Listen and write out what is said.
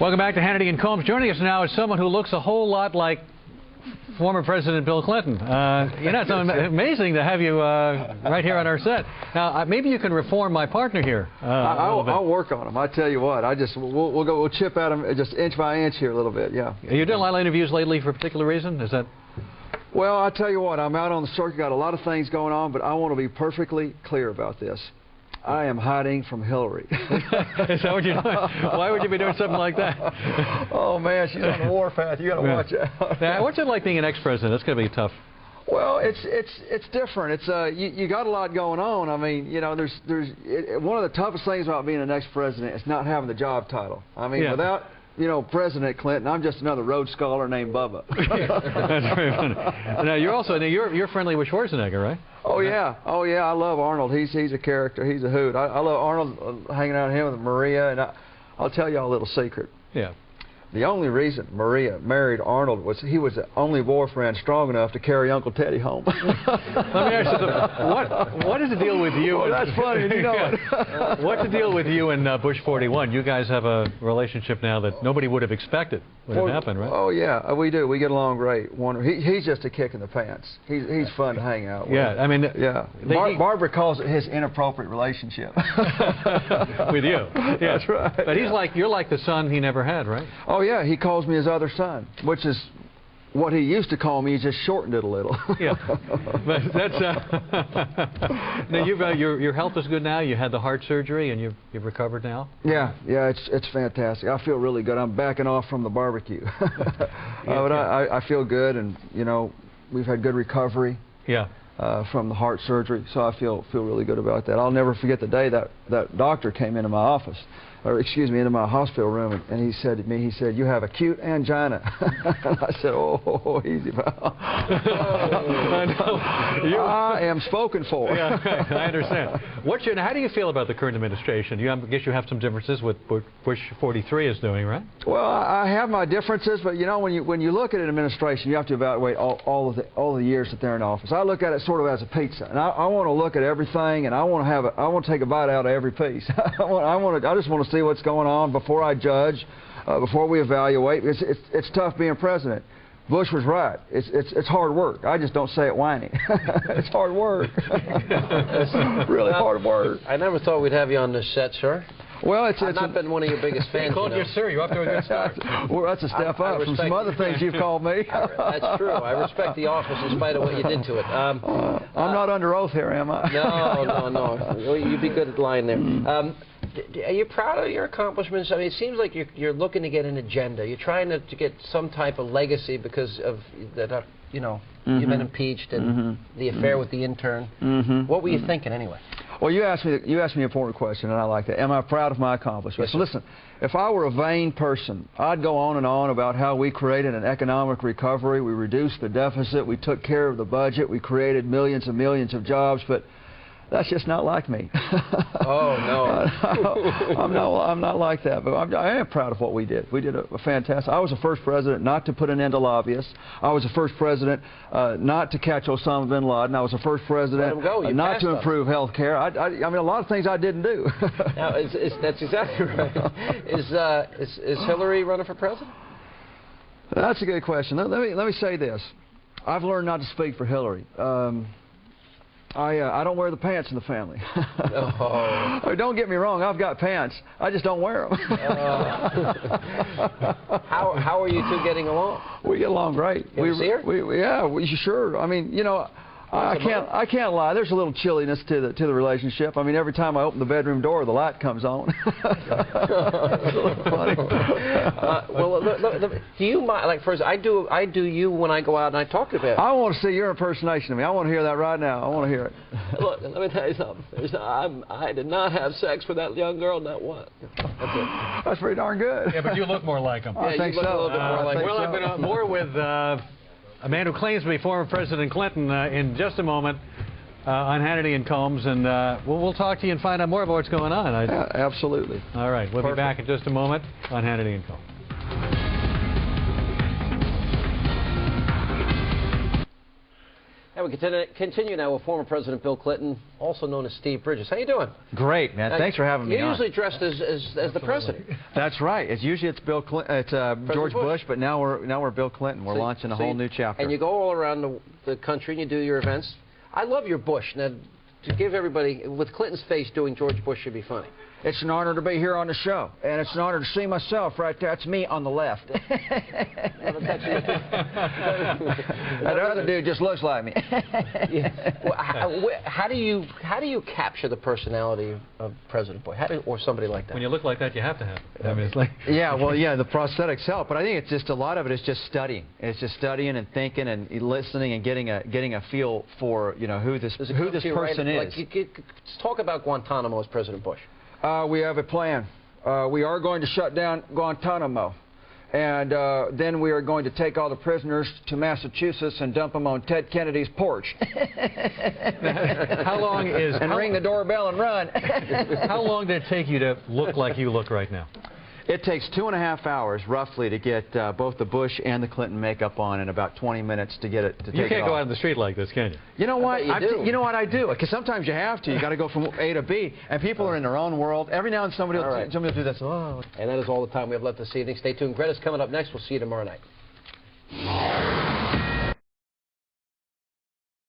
Welcome back to Hannity and Colmes. Joining us now is someone who looks a whole lot like former President Bill Clinton. You know, it's amazing to have you right here on our set. Now, maybe you can reform my partner here. I'll work on him. I tell you what, we'll chip at him just inch by inch here a little bit. Yeah. You doing a lot of interviews lately for a particular reason? Is that? Well, I tell you what, I'm out on the circuit, got a lot of things going on, but I want to be perfectly clear about this. I am hiding from Hillary. Is that what you're doing? Why would you be doing something like that? Oh man, she's on the warpath. You got to watch out. Now, what's it like being an ex-president? That's going to be tough. Well, it's different. It's you got a lot going on. I mean, you know, one of the toughest things about being an ex-president is not having the job title. I mean, without President Clinton, I'm just another Rhodes Scholar named Bubba. That's very funny. Now you're friendly with Schwarzenegger, right? Oh yeah, I love Arnold. He's a character. He's a hoot. I love Arnold, hanging out with him with Maria, and I'll tell you a little secret. Yeah. The only reason Maria married Arnold was he was the only boyfriend strong enough to carry Uncle Teddy home. Let me ask you something. What is the deal with you? Oh, that's funny. You know it. What's the deal with you and Bush 41? You guys have a relationship now that nobody would have expected would have happened, right? Oh yeah, we do. We get along great. He's just a kick in the pants. He's fun to hang out with. Yeah, I mean. Yeah. Barbara calls it his inappropriate relationship. With you. Yeah. That's right. But you're like the son he never had, right? Oh yeah, he calls me his other son, which is what he used to call me. He just shortened it a little. Yeah, but that's now your health is good now. You had the heart surgery and you've recovered now. Yeah, it's fantastic. I feel really good. I'm backing off from the barbecue, but I feel good, and we've had good recovery. Yeah. From the heart surgery, so I feel really good about that. I'll never forget the day that doctor came into my office, or excuse me, into my hospital room, and he said to me, you have acute angina. And I said, oh, easy, pal. I am spoken for. Yeah, I understand. How do you feel about the current administration? I guess you have some differences with what Bush 43 is doing, right? Well, I have my differences, but when you look at an administration, you have to evaluate all the years that they're in office. I look at it sort of as a pizza, and I want to look at everything, and I want to take a bite out of every piece. I just want to see what's going on before I judge, before we evaluate. It's tough being president. Bush was right. It's hard work. I just don't say it whiny. It's hard work. It's really hard work. I never thought we'd have you on this set, sir. Well, I've not been one of your biggest fans. You called you sir. You're off to a good start. Well, that's a step up from some other things you've called me. That's true. I respect the office in spite of what you did to it. I'm not under oath here, am I? No. You'd be good at lying there. Are you proud of your accomplishments? I mean, it seems like you're looking to get an agenda. You're trying to get some type of legacy because of that. You've been impeached and the affair with the intern. What were you thinking anyway? Well, you asked me an important question, and I like that. Am I proud of my accomplishments? Yes, listen, if I were a vain person, I'd go on and on about how we created an economic recovery, we reduced the deficit, we took care of the budget, we created millions and millions of jobs, but that's just not like me. Oh, no. I'm not like that, but I am proud of what we did. We did a fantastic. I was the first president not to put an end to lobbyists. I was the first president not to catch Osama bin Laden. I was the first president not to improve health care. I mean, a lot of things I didn't do. Now, that's exactly right. Is Hillary running for president? That's a good question. Let me say this. I've learned not to speak for Hillary. I don't wear the pants in the family. Oh. Don't get me wrong, I've got pants. I just don't wear them. How are you two getting along? We get along great. You see her? Sure. I mean, I can't lie. There's a little chilliness to the relationship. I mean, every time I open the bedroom door, the light comes on. It's a little funny. Well, do you mind? Like, first, I do you when I go out and I talk to people. I want to see your impersonation of me. I want to hear that right now. I want to hear it. Look, let me tell you something. I did not have sex with that young girl. Not once. That's it. That's pretty darn good. Yeah, but you look more like him. I think so. A little bit more like well, I've been more with a man who claims to be former President Clinton in just a moment on Hannity and Colmes, and we'll talk to you and find out more about what's going on. Yeah, absolutely. All right, we'll be back in just a moment on Hannity and Colmes. And we continue now with former President Bill Clinton, also known as Steve Bridges. How you doing? Great, man. Thanks for having me on. You're usually dressed as the president. That's right. It's Bill Clinton. It's George Bush, but now we're Bill Clinton. We're launching a whole new chapter. And you go all around the country and you do your events. I love your Bush. Now, to give everybody, with Clinton's face doing George Bush should be funny. It's an honor to be here on the show, and it's an honor to see myself right there. That's me on the left. That other dude just looks like me. Yeah. Well, how do you capture the personality of President Bush, or somebody like that? When you look like that, you have to have it. I mean, it's like yeah, well, yeah, the prosthetics help, but I think it's just a lot of it is just studying. It's just studying and thinking and listening and getting a feel for who this person is. Let's talk about Guantanamo as President Bush. We have a plan. We are going to shut down Guantanamo, and then we are going to take all the prisoners to Massachusetts and dump them on Ted Kennedy's porch. How long is... And ring the doorbell and run. How long did it take you to look like you look right now? It takes 2.5 hours, roughly, to get both the Bush and the Clinton makeup on, and about 20 minutes to get it to take it off. You can't go out in the street like this, can you? You know what? You know what I do? Because sometimes you have to. You got to go from A to B, and people are in their own world. Every now and then somebody will do this. Oh. And that is all the time we have left this evening. Stay tuned. Greta's coming up next. We'll see you tomorrow night.